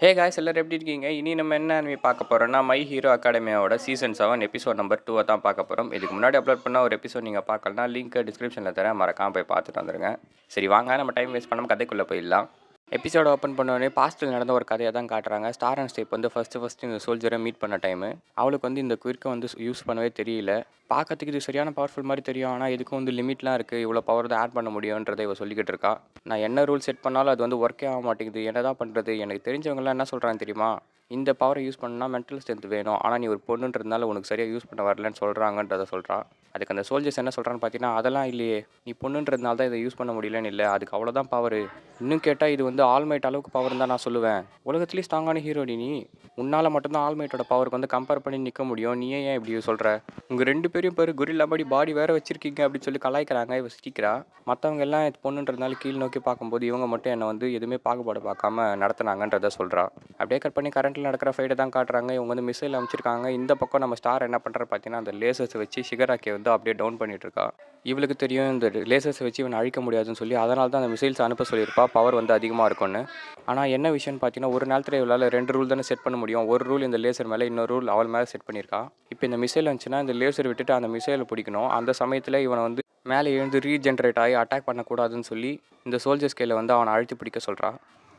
Hey guys எல்லாரும் எப்படி இருக்கீங்க? இனி நம்ம என்ன anime பார்க்க போகிறோம்னா மை ஹீரோ அகாடமியோட சீசன் 7 எபிசோட் நம்பர் 2 தான் பார்க்க போகிறோம். இதுக்கு முன்னாடி அப்லோட் பண்ண ஒரு எபிசோட் நீங்கள் பார்க்கலனா லிங்க் டிஸ்கிரிப்ஷனில் தரேன், மறக்காம போய் பார்த்துட்டு வந்துருங்க. சரி வாங்க நம்ம டைம் வேஸ்ட் பண்ணாமல் கதைக்குள்ளே போயிடலாம். எபிசோட ஓப்பன் பண்ணோடனே பாஸ்ட்டில் நடந்த ஒரு கதையை தான் காட்டுறாங்க. ஸ்டார் அண்ட் ஸ்டெப் வந்து ஃபஸ்ட்டு இந்த சோல்ஜரை மீட் பண்ண டைமு. அவளுக்கு வந்து இந்த குயிர்க்கை வந்து யூஸ் பண்ணவே தெரியல. பார்க்கறதுக்கு இது சரியான பவர்ஃபுல் மாதிரி தெரியும், ஆனால் இதுக்கும் வந்து லிமிட்லாம் இருக்குது, இவ்வளோ பவர் தான் ஆட் பண்ண முடியுன்றதை இவ சொல்லிக்கிட்டு இருக்கா. நான் என்ன ரூல் செட் பண்ணாலும் அது வந்து ஒர்க்கே ஆக மாட்டேங்குது, என்ன தான் பண்ணுறது? எனக்கு தெரிஞ்சவங்களாம் என்ன சொல்கிறாங்க தெரியுமா? இந்த பவரை யூஸ் பண்ணால் மென்டல் ஸ்ட்ரென்த் வேணும், ஆனால் நீ ஒரு பொண்ணுன்றதுனால உனக்கு சரியாக யூஸ் பண்ண வரலன்னு சொல்கிறாங்கன்றதை சொல்கிறா. அதுக்கு அந்த சோல்ஜர்ஸ் என்ன சொல்கிறான்னு பார்த்தீங்கன்னா, அதெல்லாம் இல்லையே, நீ பொண்ணுன்றதுனால தான் இதை யூஸ் பண்ண முடியலன்னு இல்லை, அதுக்கு அவ்வளோதான் பவர். இன்னும் கேட்டால் இது வந்து ஆல்மைட் அளவுக்கு பவர் தான் நான் சொல்லுவேன். உலகத்துலேயே ஸ்ட்ராங்கான ஹீரோடி நீ, உன்னால் மட்டும்தான் ஆல்மைட்டோட பவருக்கு வந்து கம்பேர் பண்ணி நிற்க முடியும். நீ ஏன் இப்படி சொல்கிற? உங்கள் 2 பேரும் பேர் குரில்லா பாடி வேறு வச்சிருக்கீங்க அப்படின்னு சொல்லி கலாய்க்கிறாங்க. இவ சிரிக்கிறா. மற்றவங்க எல்லாம் பொண்ணுன்றதுனால கீழ் நோக்கி பார்க்கும்போது இவங்க மட்டும் என்னை வந்து எதுவுமே பாகுபாடு பார்க்காம நடத்துனாங்கன்றதை சொல்கிறா. அப்படியே கட் பண்ணி கரண்ட்டில் நடக்கிற ஃபைட்டை தான் காட்டுறாங்க. இவங்க வந்து மிசைல் அமைச்சிருக்காங்க. இந்த பக்கம் நம்ம ஸ்டார் என்ன பண்ணுற பார்த்தீங்கன்னா, அந்த லேசர்ஸை வச்சு ஷிகராக்கியை வந்து அப்படியே டவுன் பண்ணிட்டு இருக்கா. இவளுக்கு தெரியும் இந்த லேசர்ஸை வச்சு இவனை அழிக்க முடியாதுன்னு சொல்லி, அதனால தான் அந்த மிசைல்ஸ் அனுப்ப சொல்லியிருப்பா, பவர் வந்து அதிகமாக இருக்கும்னு. ஆனால் என்ன விஷயம்னு பார்த்தீங்கன்னா, ஒரு நேரத்தில் இவளால் 2 ரூல் தானே செட் பண்ண முடியும். ஒரு ரூல் இந்த லேசர் மேலே, இன்னொரு ரூல் அவள் மேலே செட் பண்ணியிருக்கா. இப்போ இந்த மிசைல் வந்துச்சுன்னா இந்த லேசர் விட்டுட்டு அந்த மிசைலை பிடிக்கணும். அந்த சமயத்தில் இவனை வந்து மேலே எழுந்து ரீஜென்ரேட் ஆகி அட்டாக் பண்ணக்கூடாதுன்னு சொல்லி இந்த சோல்ஜர்ஸ் கையில் வந்து அவனை அழுத்தி பிடிக்க சொல்கிறா.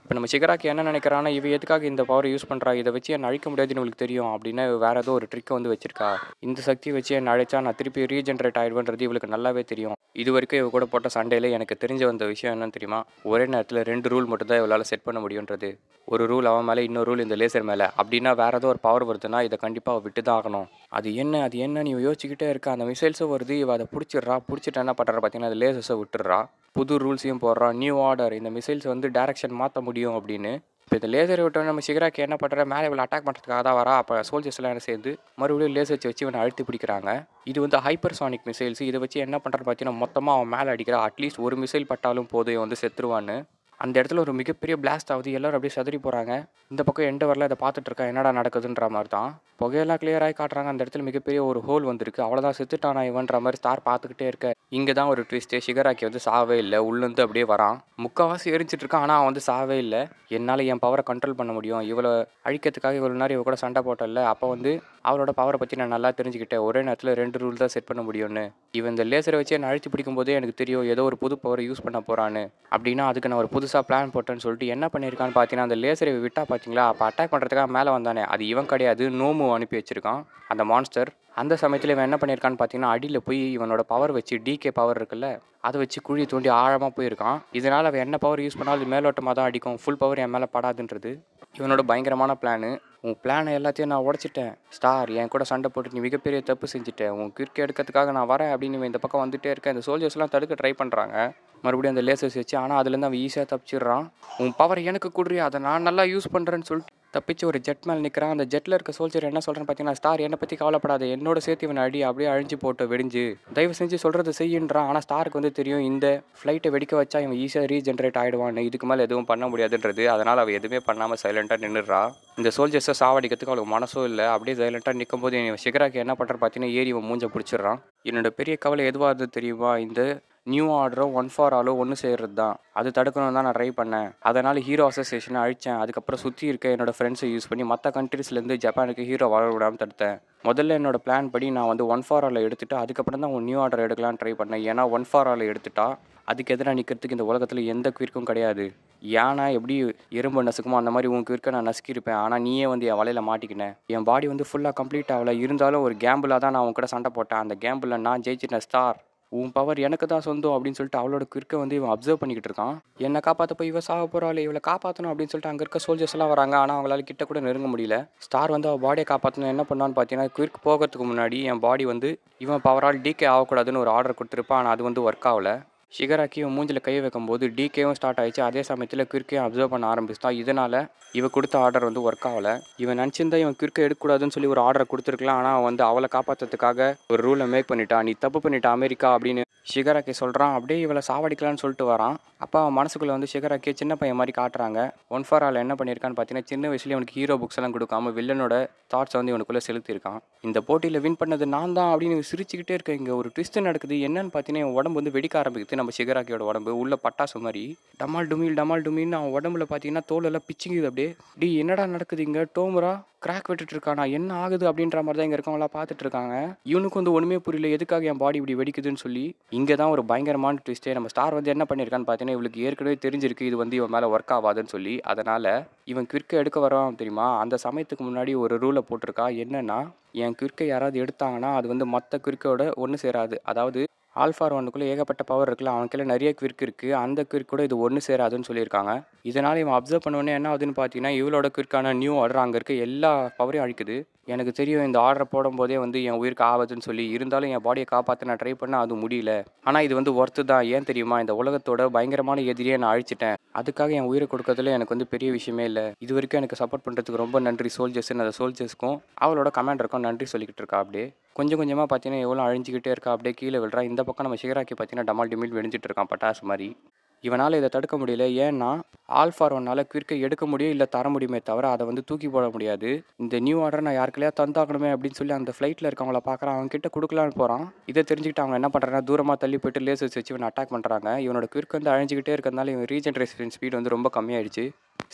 இப்போ நம்ம ஷிகராக்கி என்ன நினைக்கிறான்னா, இவ எதுக்காக இந்த பவரை யூஸ் பண்ணுறா, இதை வச்சு என்னை அழிக்க முடியாதுன்னு இவளுக்கு தெரியும் அப்படின்னா வேறு ஏதோ ஒரு ட்ரிக்கை வந்து வச்சிருக்கா. இந்த சக்தியை வச்சு என்னை அழைச்சா நான் திருப்பி ரீஜென்ரேட் ஆகிடுவேன்றது இவளுக்கு நல்லாவே தெரியும். இது வரைக்கும் இவ கூட போட்ட சண்டையில் எனக்கு தெரிஞ்ச வந்த விஷயம் என்னன்னு தெரியுமா? ஒரே நேரத்தில் 2 ரூல் மட்டும் தான் இவளால் செட் பண்ண முடியுன்றது. ஒரு ரூல் அவன் மேலே, இன்னொரு ரூல் இந்த லேசர் மேலே. அப்படின்னா வேறு ஏதோ ஒரு பவர் வருதுன்னா இதை கண்டிப்பாக விட்டு தான் ஆகணும். அது என்ன நீ யோசிச்சுக்கிட்டே இருக்க. அந்த மிசைல்ஸும் வருது, இவ அதை பிடிச்சிட்டு என்ன பண்ணுறா பார்த்தீங்கன்னா, அந்த லேசர்ஸை விட்டுறா. புது ரூல்ஸையும் போடுறான், நியூ ஆர்டர், இந்த மிசைல்ஸ் வந்து டைரக்ஷன் மாற்ற முடியும் அப்படின்னு. இப்போ இந்த லேசரை விட்டோன்னு நம்ம ஷிகராக்கி என்ன பண்ணுற, மேலே இவ்வளோ அட்டாக் பண்ணுறதுக்காக தான் வரா. அப்போ சோல்ஜர்ஸ்லாம் என்ன சேர்ந்து மறுபடியும் லேசர்ஸ் வச்சு இவனை அழுத்தி பிடிக்கிறாங்க. இது வந்து ஹைப்பர்சானிக் மிசைல்ஸ். இதை வச்சு என்ன பண்ணுறான்னு பார்த்தீங்கன்னா, மொத்தமாக அவன் மேலே அடிக்கிறா. அட்லீஸ்ட் ஒரு மிசைல் பட்டாலும் போதும் இவன் வந்து செத்துருவான்னு. அந்த இடத்துல ஒரு மிகப்பெரிய பிளாஸ்ட் ஆகுது. எல்லோரும் அப்படியே சதறி போகிறாங்க. இந்த பக்கம் எண்டு வரல, இதை பார்த்துட்டு இருக்கா, என்னடா நடக்குதுன்ற மாதிரி தான். புகையெல்லாம் கிளியராகி காட்டுறாங்க. அந்த இடத்துல மிகப்பெரிய ஒரு ஹோல் வந்திருக்கு. அவ்வளோதான், செத்துட்டானா இவன்ற மாதிரி ஸ்டார் பார்த்துக்கிட்டே இருக்க. இங்கே தான் ஒரு ட்விஸ்ட்டு. ஷிகராக்கி வந்து சாவே இல்லை, உள்ளேருந்து அப்படியே வரான். முக்கால்வாசி எரிஞ்சிட்டு இருக்கான், ஆனால் அவன் வந்து சாவே இல்லை. என்னால் என் பவரை கண்ட்ரோல் பண்ண முடியும். இவளை அழிக்கிறதுக்காக இவ்வளோ நேரம் இவ கூட சண்டை போட்டல, அப்போ வந்து அவளோட பவரை பற்றி நான் நல்லா தெரிஞ்சுக்கிட்டேன். ஒரே நேரத்தில் 2 ரூல் தான் செட் பண்ண முடியும்னு. இவன் இந்த லேசரை வச்சு என்னை அழித்து பிடிக்கும் போதே எனக்கு தெரியும் ஏதோ ஒரு புது பவரை யூஸ் பண்ண போகிறான்னு. அப்படின்னா அதுக்கு நான் ஒரு புதுசாக பிளான் போட்டேன்னு சொல்லிட்டு என்ன பண்ணியிருக்கான்னு பார்த்தீங்கன்னா, அந்த லேசரை விட்டா பார்த்தீங்களா, அப்போ அட்டாக் பண்ணுறதுக்காக மேலே வந்தானே, அது இவன் கிடையாது, நோமு அனுப்பி வச்சிருக்கான் அந்த மான்ஸ்டர். அந்த சமயத்தில் இவன் என்ன பண்ணியிருக்கான்னு பார்த்தீங்கன்னா, அடியில் போய் இவனோட பவர் வச்சு, டிகே பவர் இருக்குல்ல, அதை வச்சு குழி தோண்டி ஆழமாக போயிருக்கான். இதனால் அவன் என்ன பவர் யூஸ் பண்ணாலும் மேலோட்டமாக தான் அடிக்கும், ஃபுல் பவர் என் மேலே படாதுன்றது இவனோட பயங்கரமான பிளானு. உன் பிளானை எல்லாத்தையும் நான் உடச்சிட்டேன் ஸ்டார், என் கூட சண்டை போட்டு நீ மிகப்பெரிய தப்பு செஞ்சுட்டேன், உன் கிறுக்கை எடுக்கிறதுக்காக நான் வரேன் அப்படின்னு இந்த பக்கம் வந்துட்டே இருக்கேன். இந்த சோல்ஜர்ஸ்லாம் தடுக்க ட்ரை பண்ணுறாங்க மறுபடியும் அந்த லேசர்ஸ் வச்சு. ஆனால் அதுலேருந்து அவன் ஈஸியாக தப்பிச்சிடுறான். உன் பவர் எனக்கு கொடுறி, அதை நான் நல்லா யூஸ் பண்ணுறேன்னு சொல்லிட்டு தப்பிச்சு ஒரு ஜெட் மேலே நிற்கிறான். அந்த ஜெட்டில் இருக்க சோல்ஜர் என்ன சொல்கிறேன்னு பார்த்தீங்கன்னா, ஸ்டார் என்னை பற்றி கவலைப்படாத, என்னோட சேர்த்து இவன் அடி, அப்படியே அழிஞ்சு போட்டு வெடிஞ்சு தயவு செஞ்சு சொல்கிறது செய்யின்றான். ஆனால் ஸ்டாருக்கு வந்து தெரியும் இந்த ஃப்ளைட்டை வெடிக்க வச்சா இவன் ஈஸியாக ரீஜென்ரேட் ஆகிடுவான்னு, இதுக்கு மேலே எதுவும் பண்ண முடியாதுன்றது. அதனால் அவள் எதுவுமே பண்ணாமல் சைலண்ட்டாக நின்றுடுறா. இந்த சோல்ஜர்ஸை சாவடிக்கிறதுக்கு அவளுக்கு மனசும் இல்லை. அப்படியே சைலண்ட்டாக நிற்கும் போது ஷிகராக்கி என்ன பண்ணுற பார்த்தீங்கன்னா, ஏறி இவன் மூஞ்சை பிடிச்சிடுறான். என்னோட பெரிய கவலை எதுவாக இருந்தது தெரியுமா? இந்த நியூ ஆர்டரும் 1 ஃபார் ஆலும் ஒன்று செய்கிறது தான். அது தடுக்கணும்னு தான் நான் ட்ரை பண்ணேன். அதனால் ஹீரோ அசோசியேஷனை அழித்தேன். அதுக்கப்புறம் சுற்றி இருக்க என்னோடய ஃப்ரெண்ட்ஸை யூஸ் பண்ணி மற்ற கண்ட்ரீஸ்லேருந்து ஜப்பானுக்கு ஹீரோ வர விடாமல் தடுத்தேன். முதல்ல என்னோட பிளான் படி நான் வந்து 1 ஃபார் ஆலை எடுத்துகிட்டு அதுக்கப்புறம் தான் நியூ ஆர்டர் எடுக்கலான்னு ட்ரை பண்ணேன். ஏன்னா 1 ஃபார் ஆலை எடுத்துட்டா அதுக்கு எதிராக நிற்கிறதுக்கு இந்த உலகத்தில் எந்த குயிர்க்கும் கிடையாது. ஏன்னா எப்படி எறும்பு நசுக்குமோ அந்த மாதிரி உன் குயிர்க்கை நான் நசுக்கியிருப்பேன். ஆனால் நீயே வந்து என் வலையில் மாட்டிக்கினேன். என் பாடி வந்து ஃபுல்லாக கம்ப்ளீட் ஆகலை. இருந்தாலும் ஒரு கேம்பிளாக தான் நான் உன் கூட சண்டை போட்டேன். அந்த கேம்பிளில் நான் ஜெயிச்சிட்டேன் ஸ்டார், உன் பவர் எனக்கு தான் சொந்தம் அப்படின்னு சொல்லிட்டு அவளோட குறுக்க வந்து இவன் அப்சர்வ் பண்ணிக்கிட்டு இருக்கான். என்னை காப்பாற்ற போய் இவ சாக போகிறாள், இவளை காப்பாற்றணும் அப்படின்னு சொல்லிட்டு அங்கே இருக்க சோல்ஜர்ஸ் எல்லாம் வராங்க. ஆனால் அவங்களால கிட்ட கூட நெருங்க முடியல. ஸ்டார் வந்து அவள் பாடியை காப்பாற்றணும். என்ன பண்ணான்னு பார்த்தீங்கன்னா, குயிர்க்கு போகிறதுக்கு முன்னாடி என் பாடி வந்து இவன் பவரால் டிகே ஆகக்கூடாதுன்னு ஒரு ஆர்டர் கொடுத்துருப்பான். ஆனால் அது வந்து ஒர்க் ஆகலை. ஷிகராக்கி இவன் மூஞ்சில் கை வைக்கும்போது டிகேவும் ஸ்டார்ட் ஆயிடுச்சு. அதே சமயத்தில் குயிர்க்கையும் அப்சர்வ் பண்ண ஆரம்பிச்சிட்டான். இதனால் இவன் கொடுத்த ஆர்டர் வந்து ஒர்க் ஆகலை. இவன் நினச்சிருந்தா இவன் குயிர்க்கை எடுக்கக்கூடாதுன்னு சொல்லி ஒரு ஆர்டரை கொடுத்துருக்கலாம். ஆனால் அவன் வந்து அவளை காப்பாற்றுறதுக்காக ஒரு ரூலை மேக் பண்ணிட்டான். நீ தப்பு பண்ணிட்டா அமெரிக்கா அப்படின்னு ஷிகராக்கி சொல்கிறான். அப்படியே இவளை சாவடிக்கலான்னு சொல்லிட்டு வரான். அப்போ அவன் மனசுக்குள்ளே வந்து ஷிகராக்கியை சின்ன பையன் மாதிரி காட்டுறாங்க. 1 ஃபார் ஆல் என்ன பண்ணியிருக்கான்னு பார்த்தீங்கன்னா, சின்ன வயசுலேயே அவனுக்கு ஹீரோ புக்ஸ் எல்லாம் கொடுக்காம வில்லனோட தாட்ஸை வந்து இவனுக்குள்ளே செலுத்தியிருக்கான். இந்த போட்டியில் வின் பண்ணது நான் தான் அப்படின்னு சிரிச்சுக்கிட்டே இருக்க. இங்கே ஒரு ட்விஸ்ட் நடக்குது. என்னன்னு பார்த்தீங்கன்னா, உடம்பு வந்து வெடிக்க ஆரம்பிக்குது. நம்ம ஷிகராக்கியோட உடம்பு உள்ள பட்டாசு மாதிரி டமால் டுமில் டமால் டுமில்னு அவன் உடம்புல பார்த்தீங்கன்னா தோலெல்லாம் பிச்சுங்குது அப்படியே. டி என்னடா நடக்குது இங்கே, டோமரா கிராக் விட்டுட்டு இருக்கானா, என்ன ஆகுது அப்படின்ற மாதிரி தான் இங்கே இருக்கவங்களாம் பார்த்துட்டு இருக்காங்க. இவனுக்கு வந்து ஒன்றுமே புரியல, எதுக்காக என் பாடி இப்படி வெடிக்குதுன்னு சொல்லி. இங்கே தான் ஒரு பயங்கரமான ட்விஸ்ட்டே. நம்ம ஸ்டார் வந்து என்ன பண்ணியிருக்கான்னு பார்த்தீங்கன்னா, இவளுக்கு ஏற்கனவே தெரிஞ்சிருக்கு இது வந்து இவன் மேலே ஒர்க் ஆகாதுன்னு சொல்லி. அதனால் இவன் குவிர்க்கை எடுக்க வரான் தெரியுமா, அந்த சமயத்துக்கு முன்னாடி ஒரு ரூலை போட்டிருக்கா. என்னன்னா, என் குவிர்க்கை யாராவது எடுத்தாங்கன்னா அது வந்து மற்ற குவிர்க்கையோட ஒன்று சேராது. அதாவது ஆல்ஃபா ஒன்னுக்குள்ளே ஏகப்பட்ட பவர் இருக்குல்ல, அவனுக்குள்ள நிறைய குவிர்க் இருக்குது, அந்த குவிர்க் கூட இது ஒன்று சேராதுன்னு சொல்லியிருக்காங்க. இதனால் இவன் அப்சர்வ் பண்ணோன்னே என்ன ஆகுதுன்னு பார்த்தீங்கன்னா, இவளோட குவிர்க்கான நியூ ஆர்டர் அங்கே இருக்க எல்லா பவரையும் அழிக்குது. எனக்கு தெரியும் இந்த ஆர்டரை போடும்போதே வந்து என் உயிருக்கு ஆபத்துன்னு சொல்லி, இருந்தாலும் என் பாடியை காப்பாற்ற நான் ட்ரை பண்ணால் அது முடியல. ஆனால் இது வந்து ஒர்த்து தான். ஏன் தெரியுமா, இந்த உலகத்தோட பயங்கரமான எதிரியை நான் அழிச்சிட்டேன். அதுக்காக என் உயிரை கொடுக்கறதுல எனக்கு வந்து பெரிய விஷயமே இல்லை. இது வரைக்கும் எனக்கு சப்போர்ட் பண்ணுறதுக்கு ரொம்ப நன்றி சோல்ஜர்ஸ்ன்னு அந்த சோல்ஜர்ஸ்க்கும் அவளோட கமாண்டருக்கும் நன்றி சொல்லிக்கிட்டு இருக்கா. அப்படியே கொஞ்சம் கொஞ்சமாக பார்த்தீங்கன்னா எவ்வளோ அழிஞ்சிக்கிட்டே இருக்கா, அப்படியே கீழே விழுறா. இந்த பக்கம் நம்ம ஷிகராக்கி பார்த்தீங்கன்னா டமால் டிமில் வெடிஞ்சிட்டு இருக்கான் பட்டாசு மாதிரி. இவனால் இதை தடுக்க முடியல. ஏன்னா ஆல்ஃபா ஒன்னால் குவிர்க்கை எடுக்க முடியும், இல்லை தர முடியுமே தவிர அதை வந்து தூக்கி போட முடியாது. இந்த நியூ ஆர்டர் நான் யாருக்குலையா தந்தாக்கணுமே அப்படின்னு சொல்லி அந்த ஃப்ளைட்டில் இருக்கவங்கள பார்க்குறான். அவன் கிட்ட கொடுக்கலான்னு போகிறான். இதை தெரிஞ்சுக்கிட்டு அவங்க என்ன பண்ணுறாங்க, தூரமாக தள்ளி போயிட்டு லேசர்ஸ் வச்சு இவனை அட்டாக் பண்ணுறாங்க. இவனோட குவிர்க்கு வந்து அழிஞ்சிக்கிட்டே இருக்கிறதுனால இவன் ரீஜென்ரேஷன் ஸ்பீட் வந்து ரொம்ப கம்மியாயிடுச்சு.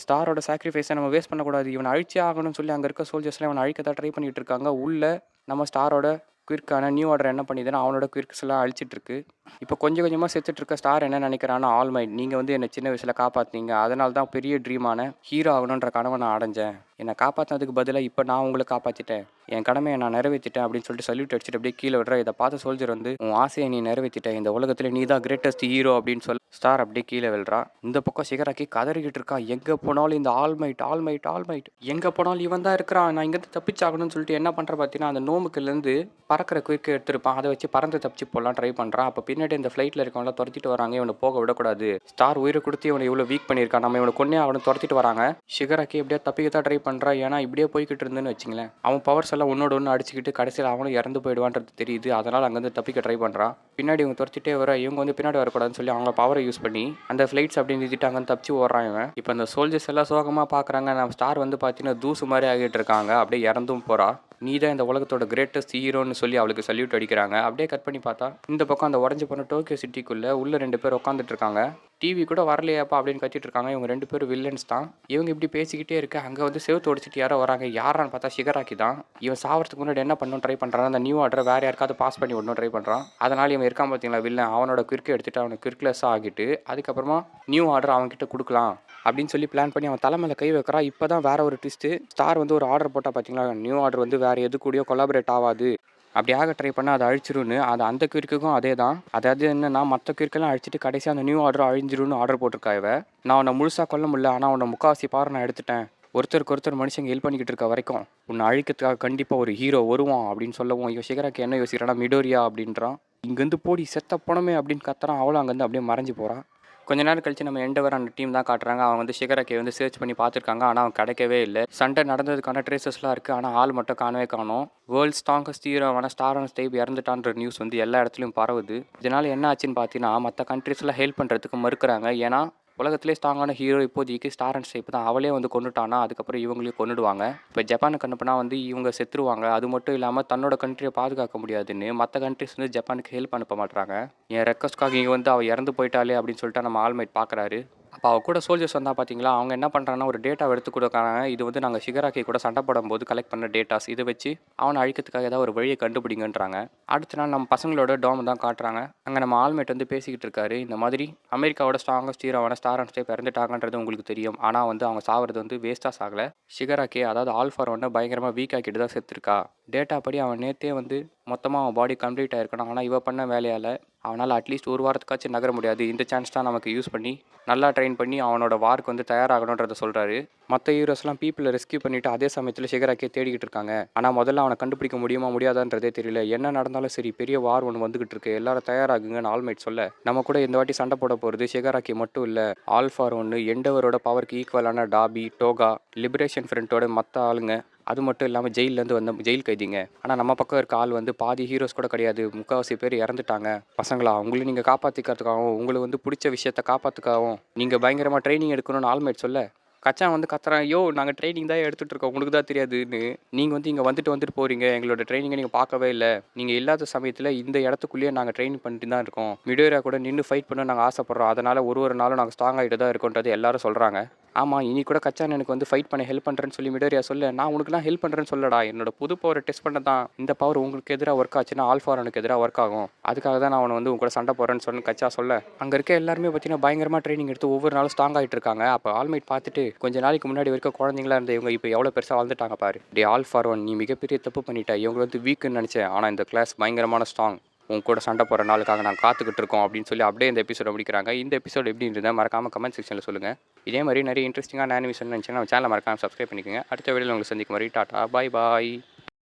ஸ்டாரோட சாக்ரிஃபைஸை நம்ம வேஸ்ட் பண்ணக்கூடாது, இவனை அழிச்சே ஆகணும்னு சொல்லி அங்கே இருக்க சோல்ஜர்ஸ்லாம் இவனை அழிக்க தான் ட்ரை பண்ணிகிட்டு இருக்காங்க. உள்ள நம்ம ஸ்டாரோட குவிர்க்கான நியூ ஆர்டர் என்ன பண்ணிதுன்னா அவனோட குவிர்க்ஸ் எல்லாம் அழிச்சிட்டு இருக்கு. இப்போ கொஞ்சம் கொஞ்சமாக செத்துட்டு இருக்க ஸ்டார் என்ன நினைக்கிறான்னா, ஆல்மைட் நீங்கள் வந்து என்னை சின்ன வயசில் காப்பாற்றினீங்க, அதனால தான் பெரிய ட்ரீமான ஹீரோ ஆகணுன்ற கனவை நான் அடைஞ்சேன். என்னை காப்பாற்றினதுக்கு பதிலாக இப்போ நான் உங்களை காப்பாற்றிட்டேன், என் கடமையை நான் நிறைவேற்றிட்டேன் அப்படின்னு சொல்லிட்டு சல்யூட் அடிச்சுட்டு அப்படியே கீழே விடுற. இதை பார்த்த சோல்ஜர் வந்து உன் ஆசையை நீ நிறைவேற்றிட்டேன், இந்த உலகத்தில் நீ தான் கிரேட்டஸ்ட் ஹீரோ அப்படின்னு சொல்லி ஸ்டார் அப்படியே கீழே விழுறா. இந்த பக்கம் ஷிகராக்கி கதறிக்கிட்டு இருக்கான். எங்கே போனாலும் இந்த ஆல்மைட் ஆல்மைட் ஆல்மைட், எங்கே போனாலும் இவன் தான் இருக்கிறான், நான் இங்கேருந்து தப்பிச்சாகணும்னு சொல்லிட்டு என்ன பண்ணுற பார்த்தீங்கன்னா, அந்த நோமுக்குலேருந்து பறக்கிற குயிர்க்கு எடுத்திருப்பான், அதை வச்சு பறந்து தப்பிச்சு போடலாம் ட்ரை பண்ணுறான். அப்போ பின்னாடி இந்த ஃப்ளைட்டில் இருக்கவங்களாம் துரத்திட்டு வராங்க. இவனை போக விடக்கூடாது, ஸ்டார் உயிரை கொடுத்து இவனை இவ்வளோ வீக் பண்ணியிருக்கான், நம்ம இவனை கொன்னே அவனை துரத்திட்டு வராங்க. ஷிகராக்கி எப்படியா தப்பிக்கத்தான் ட்ரை பண்ணுறான். ஏன்னா இப்படியே போய்கிட்டு இருந்தேன்னு வச்சுங்களேன், அவன் பவர்ஸ் எல்லாம் ஒன்னோட ஒன்று அடிச்சுக்கிட்டு கடைசியில் அவனும் இறந்து போயிடுவான்றது தெரியுது. அதனால் அங்கேருந்து தப்பிக்க ட்ரை பண்ணுறான். பின்னாடி இவங்க துரத்திட்டே வர, இவங்க வந்து பின்னாடி வரக்கூடாதுன்னு சொல்லி அவங்க பவரை யூஸ் பண்ணி அந்த ஃப்ளைட்ஸ் அப்படி நிறுத்திட்டு அங்கே தப்பிச்சு ஓடுறான் இவன். இப்போ அந்த சோல்ஜர்ஸ் எல்லாம் சோகமாக பார்க்குறாங்க. நம்ம ஸ்டார் வந்து பார்த்தீங்கன்னா தூசு மாதிரி ஆகிட்டு இருக்காங்க, அப்படியே இறந்தும் போகிறா. நீ தான் இந்த உலகத்தோட கிரேட்டஸ்ட் ஹீரோன்னு சொல்லி அவளுக்கு சல்யூட் அடிக்கிறாங்க. அப்படியே கட் பண்ணி பார்த்தா இந்த பக்கம் அந்த உடஞ்சி போன டோக்கியோ சிட்டிக்குள்ளே உள்ள 2 பேர் உட்காந்துட்டு இருக்காங்க. டிவி கூட வரலையாப்பா அப்படின்னு கத்திட்டு இருக்காங்க. இவங்க 2 பேரும் வில்லன்ஸ் தான். இவங்க இப்படி பேசிக்கிட்டே இருக்க அங்கே வந்து செவுத்து உடைச்சிட்டு யாரோ வராங்க. யாரான்னு பார்த்தா ஷிகராக்கி தான். இவன் சாவறதுக்கு முன்னாடி என்ன பண்ணணும் ட்ரை பண்ணுறான், அந்த நியூ ஆர்டரை வேறு யாருக்காவது பாஸ் பண்ணி விடணும் ட்ரை பண்ணுறான். அதனால் இவன் இருக்கான் பார்த்தீங்களா வில்லன், அவனோட குறுக்கை எடுத்துகிட்டு அவனுக்கு குறுக்லெஸ்ஸாக ஆகிட்டு அதுக்கப்புறமா நியூ ஆர்டர் அவன்கிட்ட கொடுக்கலாம் அப்படின்னு சொல்லி பிளான் பண்ணி அவன் தலைமையில் கை வைக்கிறான். இப்போ தான் வேற ஒரு ட்விஸ்ட்டு. ஸ்டார் வந்து ஒரு ஆர்டர் போட்டால் பார்த்தீங்களா, நியூ ஆர்டர் வந்து வேறு எது கூடயோ கொலாபரேட் ஆகாது, அப்படியாக ட்ரை பண்ணால் அதை அழிச்சிருன்னு. அது அந்த குயிர்க்குக்கும் அதே தான். அதாவது என்னன்னா, மற்ற குயிர்க்கெல்லாம் அழிச்சிட்டு கடைசியாக அந்த நியூ ஆர்டர் அழிஞ்சிருன்னு ஆர்டர் போட்டிருக்கா இவ. நான் உன்னை முழுசாக கொல்ல முடியல, ஆனால் உன்னை முக்காவாசி பாரு நான் எடுத்துட்டேன், ஒருத்தருக்கு ஒருத்தர் மனுஷங்க ஹெல்ப் பண்ணிக்கிட்டு இருக்க வரைக்கும் உன்னை அழிக்கிறதுக்காக கண்டிப்பாக ஒரு ஹீரோ வருவான் அப்படின்னு சொல்லவும் இவன் ஷிகராக்கி என்ன யோசிக்கிறான்னா, மிடோரியா அப்படின்றான். இங்கேருந்து போடி செத்த போனமே அப்படின்னு கத்துறான். அவளும் அங்கேருந்து அப்படியே மறைஞ்சு போகிறான். கொஞ்ச நேரம் கழிச்சு நம்ம எண்டவர் அந்த டீம் தான் காட்டுறாங்க. அவங்க வந்து ஷிகராக்கியை வந்து சர்ச் பண்ணி பார்த்துருக்காங்க, ஆனால் அவன் கிடைக்கவே இல்லை. சண்டை நடந்ததுக்கான ட்ரேசஸ்லாம் இருக்குது, ஆனால் ஆள் மட்டும் காணவே காணும். வேர்ல்ட் ஸ்ட்ராங்கஸ்ட் ஹீரோவான ஸ்டார் அண்ட் ஸ்டேப் இறந்துட்டான்ற நியூஸ் வந்து எல்லா இடத்துலையும் பரவுது. இதனால் என்ன ஆச்சுன்னு பார்த்தீங்கன்னா, மற்ற கண்ட்ரீஸ்லாம் ஹெல்ப் பண்ணுறதுக்கு மறுக்கிறாங்க. ஏன்னா உலகத்திலே ஸ்ட்ராங்கான ஹீரோ இப்போதைக்கு ஸ்டார் அண்ட் ஸ்டேப் தான். அவளே வந்து கொண்டுட்டானா அதுக்கப்புறம் இவங்களையும் கொண்டுடுவாங்க. இப்போ ஜப்பானுக்கு அனுப்புனா வந்து இவங்க செத்துருவாங்க. அது மட்டும் இல்லாமல் தன்னோட கண்ட்ரியை பாதுகாக்க முடியாதுன்னு மற்ற கண்ட்ரிஸ் வந்து ஜப்பானுக்கு ஹெல்ப் அனுப்ப மாட்டாங்க. என் ரெக்வஸ்ட்காக இங்கே வந்து அவள் இறந்து போயிட்டாலே அப்படின்னு சொல்லிட்டு நம்ம ஆல்மைட் பார்க்குறாரு. அப்போ அவள் கூட சோல்ஜர்ஸ் வந்தால் பார்த்தீங்களா, அவங்க என்ன பண்ணுறாங்கன்னா ஒரு டேட்டாவை எடுத்து கொடுக்குறாங்க. இது வந்து நாங்கள் ஷிகராக்கி கூட சண்டை போடும்போது கலெக்ட் பண்ண டேட்டாஸ், இதை வச்சு அவனை அழிக்கிறதுக்காக ஏதாவது ஒரு வழியை கண்டுபிடிங்கன்றாங்க. அடுத்த நாள் நம்ம பசங்களோட டோம் தான் காட்டுறாங்க. அங்கே நம்ம ஆல்மேட் வந்து பேசிக்கிட்டு இருக்காரு. இந்த மாதிரி அமெரிக்காவோட ஸ்ட்ராங்கஸ்ட் ஹீரோவான ஸ்டார் அண்ட் ஸ்டேப் இறந்துட்டாங்கன்றது உங்களுக்கு தெரியும், ஆனால் வந்து அவங்க சாவது வந்து வேஸ்ட்டாக சாகலை. ஷிகராக்கி அதாவது ஆல்ஃபா ஒன்றை பயங்கரமாக வீக் ஆக்கிட்டு தான் செத்துருக்கா. டேட்டா படி அவன் நேற்றே வந்து மொத்தமாக அவன் பாடி கம்ப்ளீட் ஆகிருக்கணும். ஆனால் இவன் பண்ண வேலையால் அவனால் அட்லீஸ்ட் ஒரு வாரத்துக்காச்சும் நகர முடியாது. இந்த சான்ஸ் தான் நமக்கு யூஸ் பண்ணி நல்லா ட்ரெயின் பண்ணி அவனோட வார்க்கு வந்து தயாராகணுன்றதை சொல்கிறாரு. மற்ற ஹீரோஸ்லாம் பீப்புளை ரெஸ்கியூ பண்ணிவிட்டு அதே சமயத்தில் ஷிகராக்கியை தேடிக்கிட்டு இருக்காங்க. ஆனால் முதல்ல அவனை கண்டுபிடிக்க முடியுமா முடியாதான்றதே தெரியல. என்ன நடந்தாலும் சரி, பெரிய வார் ஒன்று வந்துகிட்டு இருக்கு, எல்லாரும் தயாராகுங்கன்னு ஆல்மைட் சொல்ல, நம்ம கூட இந்த வாட்டி சண்டை போட போகிறது ஷிகராக்கி மட்டும் இல்லை, ஆல்ஃபா ஒன்று, எண்டவரோட பவருக்கு ஈக்குவலான டாபி, டோகா, லிபரேஷன் ஃப்ரண்ட்டோட மற்ற ஆளுங்க, அது மட்டும் இல்லாமல் ஜெயிலேருந்து வந்த ஜெயில் கைதிங்க. ஆனால் நம்ம பக்கம் இருக்க ஆள் வந்து பாதி ஹீரோஸ் கூட கிடையாது, முக்கால்வாசி பேர் இறந்துட்டாங்க. பசங்களா, உங்களை நீங்கள் காப்பாற்றிக்கிறதுக்காகவும் உங்களுக்கு வந்து பிடிச்ச விஷயத்த காப்பாற்றுக்காகவும் நீங்கள் பயங்கரமாக ட்ரைனிங் எடுக்கணும்னு ஆல்மைட் சொல்ல, கச்சான் வந்து கத்துறான், "யோ நாங்க ட்ரெய்னிங் தான் எடுத்துட்டு இருக்கோம். உங்களுக்கு தான் தெரியாதுன்னு. நீங்க வந்து இங்க வந்துட்டு போறீங்க. எங்களோட ட்ரெய்னிங்க நீங்க பார்க்கவே இல்ல. நீங்க இல்லாத சமயத்துல இந்த இடத்துக்குள்ளேயே நாங்க ட்ரெயின் பண்ணிட்டு தான் இருக்கோம். மிடோரியா கூட நின்னு ஃபைட் பண்ண நாங்க ஆசைப்படுறோம். அதனால ஒரு நாளும் நாங்க ஸ்ட்ராங் ஆயிட்டு தான் இருக்கோன்றது எல்லாரும் சொல்றாங்க." ஆமா, இனி கூட கச்சான் எனக்கு வந்து ஃபைட் பண்ண ஹெல்ப் பண்றேன்னு சொல்லி மிடோரியா சொல்ல, "நான் உனக்குலாம் ஹெல்ப் பண்றேன்னு சொல்லடா. என்னோட புது பவர டெஸ்ட் பண்ண தான். இந்த பவர் உங்களுக்கு எதிரா ஒர்க் ஆச்சுன்னா, ஆல்ஃபாரனுக்கு எதிரா ஒர்க் ஆகும். அதுக்காக தான் நான் அவன வந்து உன் கூட சண்டை போடுறேன்னு சொன்னு கச்சா சொல்ல, அங்க இருக்க எல்லாருமே பார்த்தீங்கன்னா, பயங்கரமா ட்ரெய்னிங் எடுத்து ஒவ்வொரு நாளும் ஸ்ட்ராங் ஆயிட்டு இருக்காங்க. அப்ப ஆல் மைட் பார்த்துட்டு, "கொஞ்ச நாளைக்கு முன்னாடி வரைக்கும் குழந்தைங்களா இருந்த இவங்க இப்ப எவ்வளோ பெருசா வளர்ந்துட்டாங்க பாரு. டேய் ஆல் ஃபார் ஒன், நீ மிகப்பெரிய தப்பு பண்ணிட்ட. இவங்க வந்து வீக்குன்னு நினைச்சேன். ஆனா இந்த கிளாஸ் பயங்கரமான ஸ்ட்ராங். உன் கூட சண்டை போடுற நாளுக்காக நாங்க காத்துக்கிட்டு இருக்கோம்." அப்படின்னு சொல்லி அப்படியே இந்த எபிசோட முடிக்கிறாங்க. இந்த எபிசோட் எப்படி இருந்தது மறக்காம கமெண்ட் செக்ஷன்ல சொல்லுங்க. இதே மாதிரி நிறைய இன்ட்ரெஸ்டிங்கான அனிமேஷன் நினைச்சீங்கன்னா நம்ம சேனலை மறக்காம சப்ஸ்கிரைப் பண்ணிக்கோங்க. அடுத்த வீடியோவில் உங்களை சந்திக்கும் வரை டாடா, பாய் பாய்.